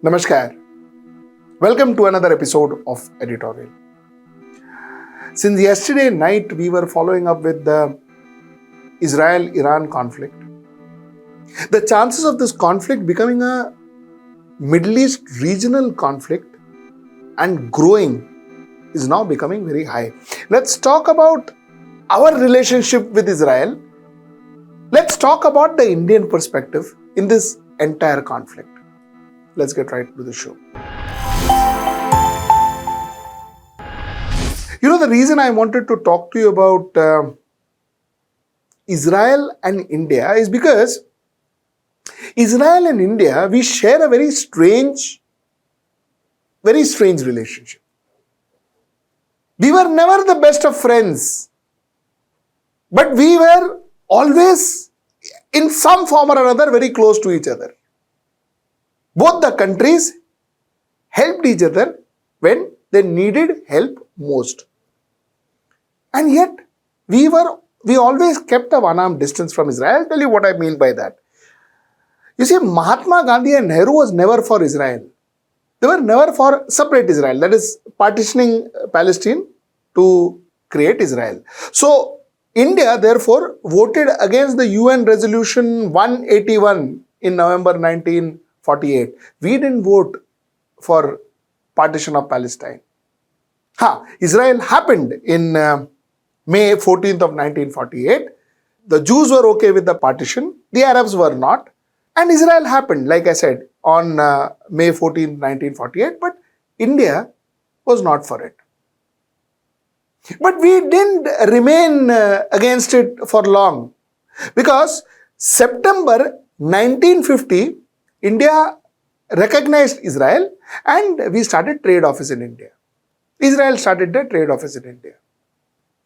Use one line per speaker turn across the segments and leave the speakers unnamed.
Namaskar. Welcome to another episode of Editorial. Since yesterday night, we were following up with the Israel-Iran conflict. The chances of this conflict becoming a Middle East regional conflict and growing is now becoming very high. Let's talk about our relationship with Israel. Let's talk about the Indian perspective in this entire conflict. Let's get right to the show. The reason I wanted to talk to you about Israel and India is because Israel and India, we share a very strange relationship. We were never the best of friends, but we were always, in some form or another, very close to each other. Both the countries helped each other when they needed help most. And yet, we always kept a one-arm distance from Israel. I'll tell you what I mean by that. You see, Mahatma Gandhi and Nehru was never for Israel. They were never for separate Israel, that is, partitioning Palestine to create Israel. So, India, therefore, voted against the UN Resolution 181 in November 1948. We didn't vote for partition of Palestine. Israel happened in May 14th of 1948. The Jews were okay with the partition. The Arabs were not. And Israel happened, like I said, on May 14th, 1948. But India was not for it. But we didn't remain against it for long. Because September 1950, India recognized Israel and we started trade office in India. Israel started the trade office in India.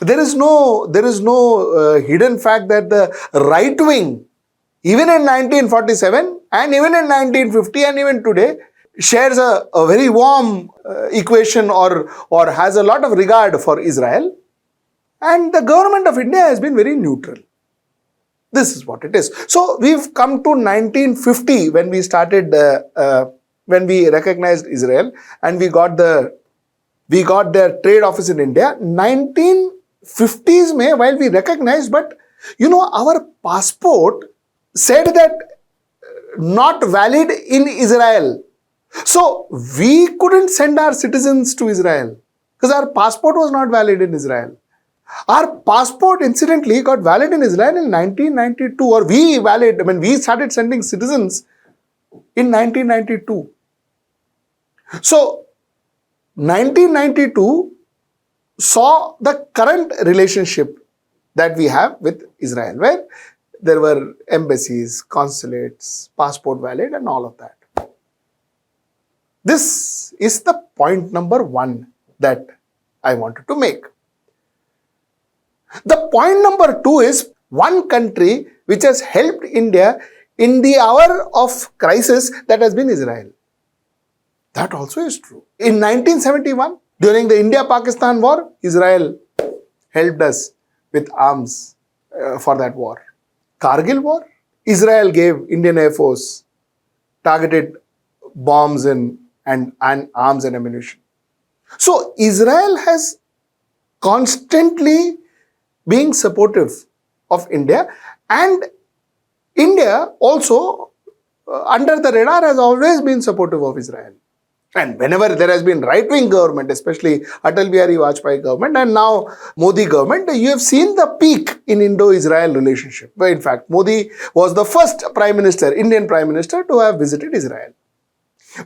There is no hidden fact that the right wing, even in 1947 and even in 1950 and even today, shares a very warm equation or has a lot of regard for Israel. And the government of India has been very neutral. This is what it is. So we've come to 1950 when we started, when we recognized Israel and we got their trade office in India. 1950s mein, while we recognized, but our passport said that not valid in Israel. So we couldn't send our citizens to Israel because our passport was not valid in Israel. Our passport, incidentally, got valid in Israel in 1992, or we started sending citizens in 1992. So, 1992 saw the current relationship that we have with Israel, where there were embassies, consulates, passport valid, and all of that. This is the point number one that I wanted to make. The point number two is one country which has helped India in the hour of crisis, that has been Israel. That also is true. In 1971, during the India-Pakistan war, Israel helped us with arms for that war. Kargil war, Israel gave Indian Air Force targeted bombs and arms and ammunition. So Israel has constantly being supportive of India, and India also under the radar has always been supportive of Israel. And whenever there has been right-wing government, especially Atal Bihari Vajpayee government and now Modi government, you have seen the peak in Indo-Israel relationship. But in fact, Modi was the first Indian Prime Minister to have visited Israel.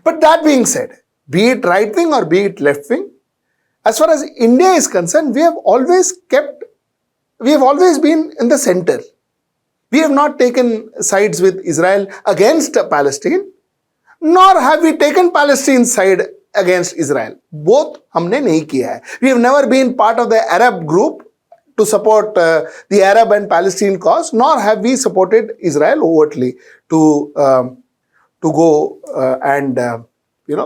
But that being said, be it right-wing or be it left-wing, as far as India is concerned, we have always been in the center. We have not taken sides with Israel against Palestine, nor have we taken Palestine's side against Israel. Both हमने नहीं किया है. We have never been part of the Arab group to support the Arab and Palestine cause, nor have we supported Israel overtly to go and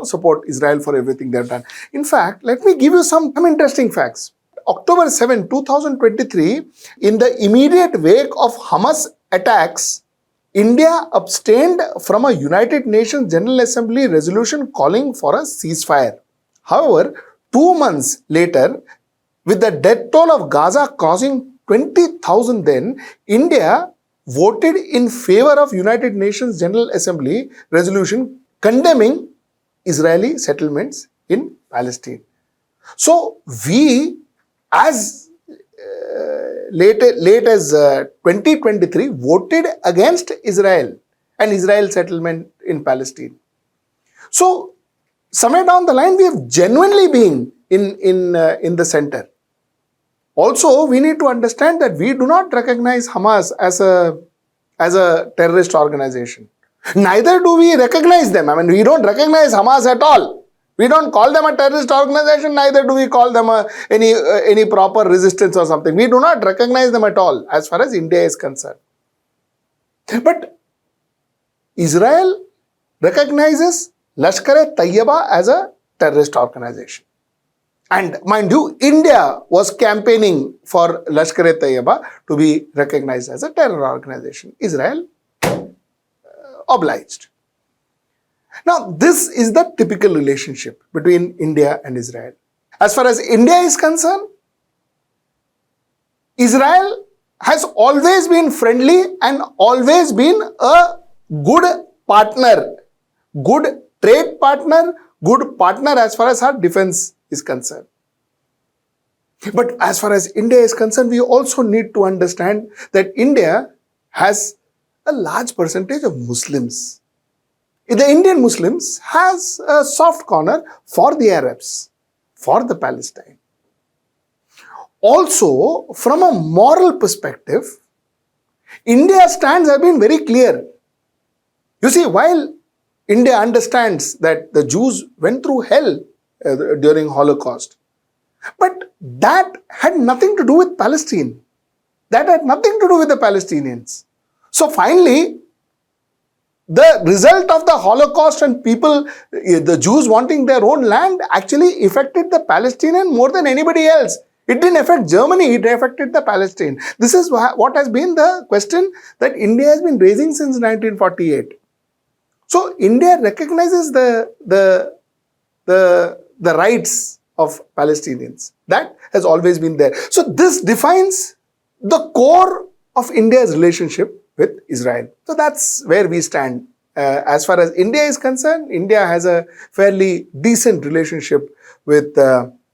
support Israel for everything they have done. In fact, let me give you some interesting facts. October 7, 2023, in the immediate wake of Hamas attacks India abstained from a United Nations General Assembly resolution calling for a ceasefire. However, 2 months later, with the death toll of Gaza crossing 20,000 then, India voted in favor of United Nations General Assembly resolution condemning Israeli settlements in Palestine. So we, as late as 2023, voted against Israel and Israel settlement in Palestine. So somewhere down the line, we have genuinely been in the center. Also, we need to understand that we do not recognize Hamas as a terrorist organization. Neither do we recognize them. I mean, we don't recognize Hamas at all. We don't call them a terrorist organization, neither do we call them any proper resistance or something. We do not recognize them at all as far as India is concerned. But Israel recognizes Lashkar-e-Taiyiba as a terrorist organization. And mind you, India was campaigning for Lashkar-e-Taiyiba to be recognized as a terror organization. Israel obliged. Now, this is the typical relationship between India and Israel. As far as India is concerned, Israel has always been friendly and always been a good partner, good trade partner, good partner as far as our defense is concerned. But as far as India is concerned, we also need to understand that India has a large percentage of Muslims. The Indian Muslims has a soft corner for the Arabs, for the Palestine. Also, from a moral perspective, India's stands have been very clear. You see, while India understands that the Jews went through hell during Holocaust, but that had nothing to do with Palestine. That had nothing to do with the Palestinians. So finally, the result of the Holocaust and people, the Jews wanting their own land, actually affected the Palestinian more than anybody else. It didn't affect Germany, it affected the Palestine. This is what has been the question that India has been raising since 1948. So India recognizes the rights of Palestinians. That has always been there. So this defines the core of India's relationship with Israel. So that's where we stand. As far as India is concerned, India has a fairly decent relationship with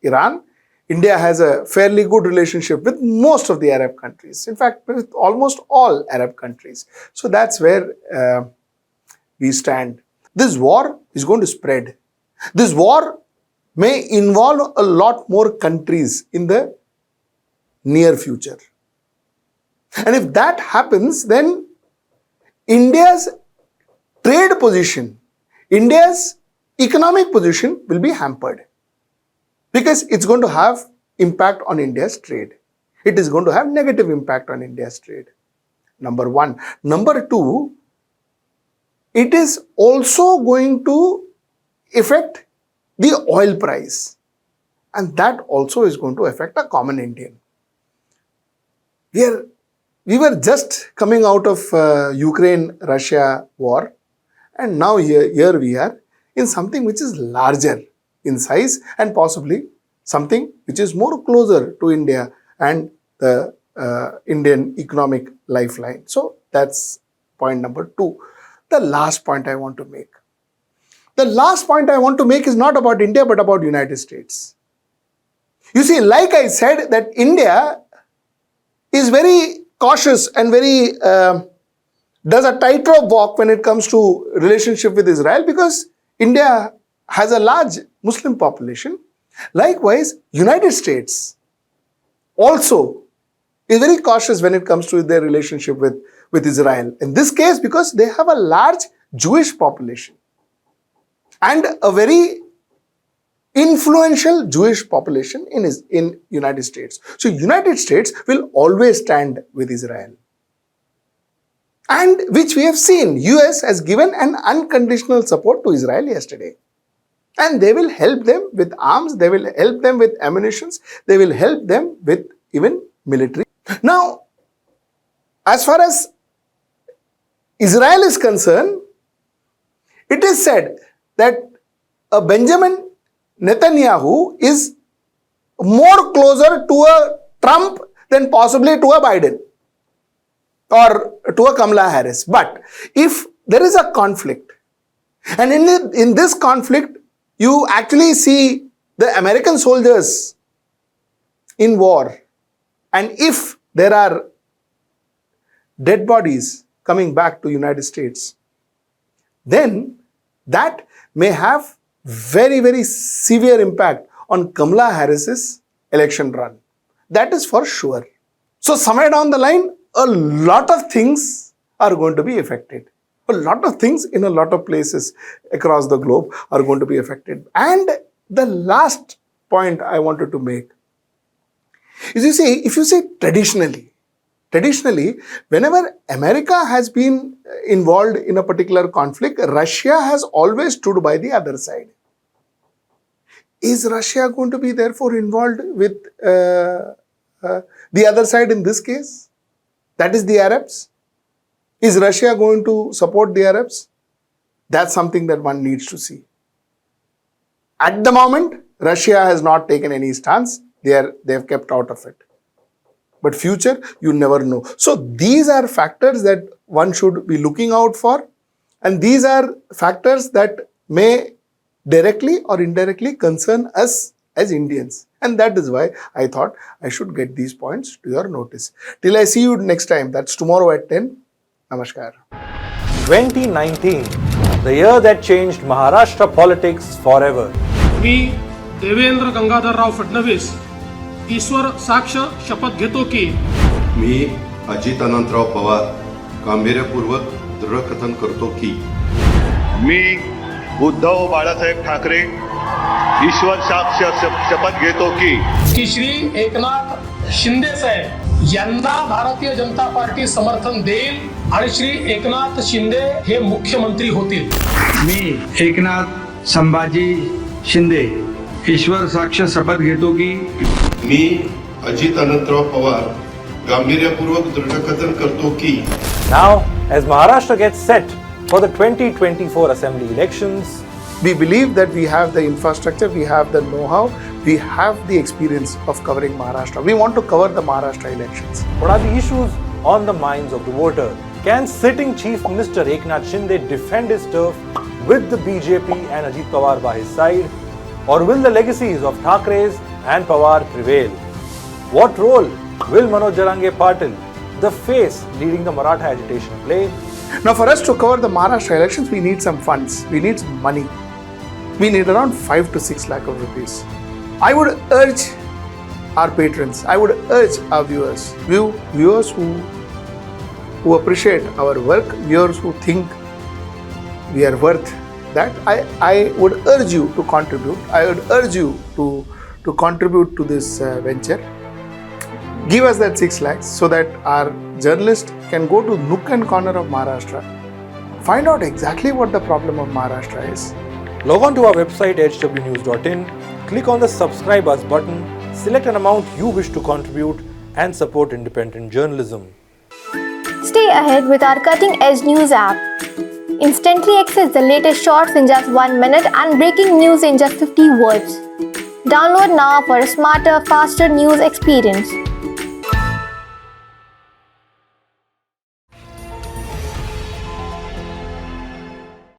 Iran. India has a fairly good relationship with most of the Arab countries. In fact, with almost all Arab countries. So that's where we stand. This war is going to spread. This war may involve a lot more countries in the near future. And if that happens, then India's trade position, India's economic position will be hampered. Because it's going to have impact on India's trade. It is going to have negative impact on India's trade. Number one. Number two, it is also going to affect the oil price. And that also is going to affect a common Indian. We were just coming out of Ukraine-Russia war, and now here we are in something which is larger in size and possibly something which is more closer to India and the Indian economic lifeline. So that's point number two. The last point I want to make. The last point I want to make is not about India but about United States. You see, like I said, that India is very cautious and very does a tightrope walk when it comes to relationship with Israel because India has a large Muslim population. Likewise, United States also is very cautious when it comes to their relationship with Israel. In this case, because they have a large Jewish population and a very influential Jewish population in United States. So United States will always stand with Israel. And which we have seen, US has given an unconditional support to Israel yesterday. And they will help them with arms, they will help them with ammunitions, they will help them with even military. Now, as far as Israel is concerned, it is said that a Benjamin Netanyahu is more closer to a Trump than possibly to a Biden or to a Kamala Harris. But if there is a conflict, and in this conflict, you actually see the American soldiers in war, and if there are dead bodies coming back to United States, then that may have very, very severe impact on Kamala Harris's election run. That is for sure. So somewhere down the line, a lot of things are going to be affected. A lot of things in a lot of places across the globe are going to be affected. And the last point I wanted to make is, if you say traditionally, whenever America has been involved in a particular conflict, Russia has always stood by the other side. Is Russia going to be therefore involved with the other side in this case? That is the Arabs. Is Russia going to support the Arabs? That's something that one needs to see. At the moment, Russia has not taken any stance. They have kept out of it. But future, you never know. So these are factors that one should be looking out for. And these are factors that may directly or indirectly concern us as Indians. And that is why I thought I should get these points to your notice. Till I see you next time, that's tomorrow at 10. Namaskar.
2019, the year that changed Maharashtra politics forever.
मी देवेंद्र गंगाधरराव फडणवीस ईश्वर साक्ष शपथ घेतो की
मी अजित अनंतराव पवार गांभीर्यपूर्वक दृढकथन करतो की
मी उद्धव बाळासाहेब ठाकरे ईश्वर साक्ष शपथ घेतो की
श्री एकनाथ शिंदे साहेब यांना भारतीय जनता पार्टी समर्थन देईल आणि श्री एकनाथ शिंदे हे मुख्यमंत्री होतील.
मी एकनाथ संभाजी शिंदे ईश्वर साक्ष शपथ घेतो की
मी अजित अनंतराव पवार गांभीर्यपूर्वक दृढकथन करतो की.
Now, as Maharashtra gets set for the 2024 assembly elections,
We believe that we have the infrastructure, we have the know-how, we have the experience of covering Maharashtra. We want to cover the Maharashtra elections.
what are the issues on the minds of the voter? Can sitting Chief Minister Eknath Shinde defend his turf with the BJP and Ajit Pawar by his side? Or will the legacies of Thakres and Pawar prevail? What role will Manoj Jarange Patil, the face leading the Maratha agitation, play?
Now, for us to cover the Maharashtra elections, we need some funds, we need some money. We need around 5 to 6 lakh of rupees. I would urge our patrons, I would urge our viewers who appreciate our work, viewers who think we are worth that, I would urge you to contribute. I would urge you to contribute to this venture. Give us that 6 lakhs so that our journalist can go to nook and corner of Maharashtra, find out exactly what the problem of Maharashtra is.
Log on to our website hwnews.in, click on the subscribe us button, select an amount you wish to contribute and support independent journalism.
Stay ahead with our cutting-edge news app. Instantly access the latest shorts in just 1 minute and breaking news in just 50 words. Download now for a smarter, faster news experience.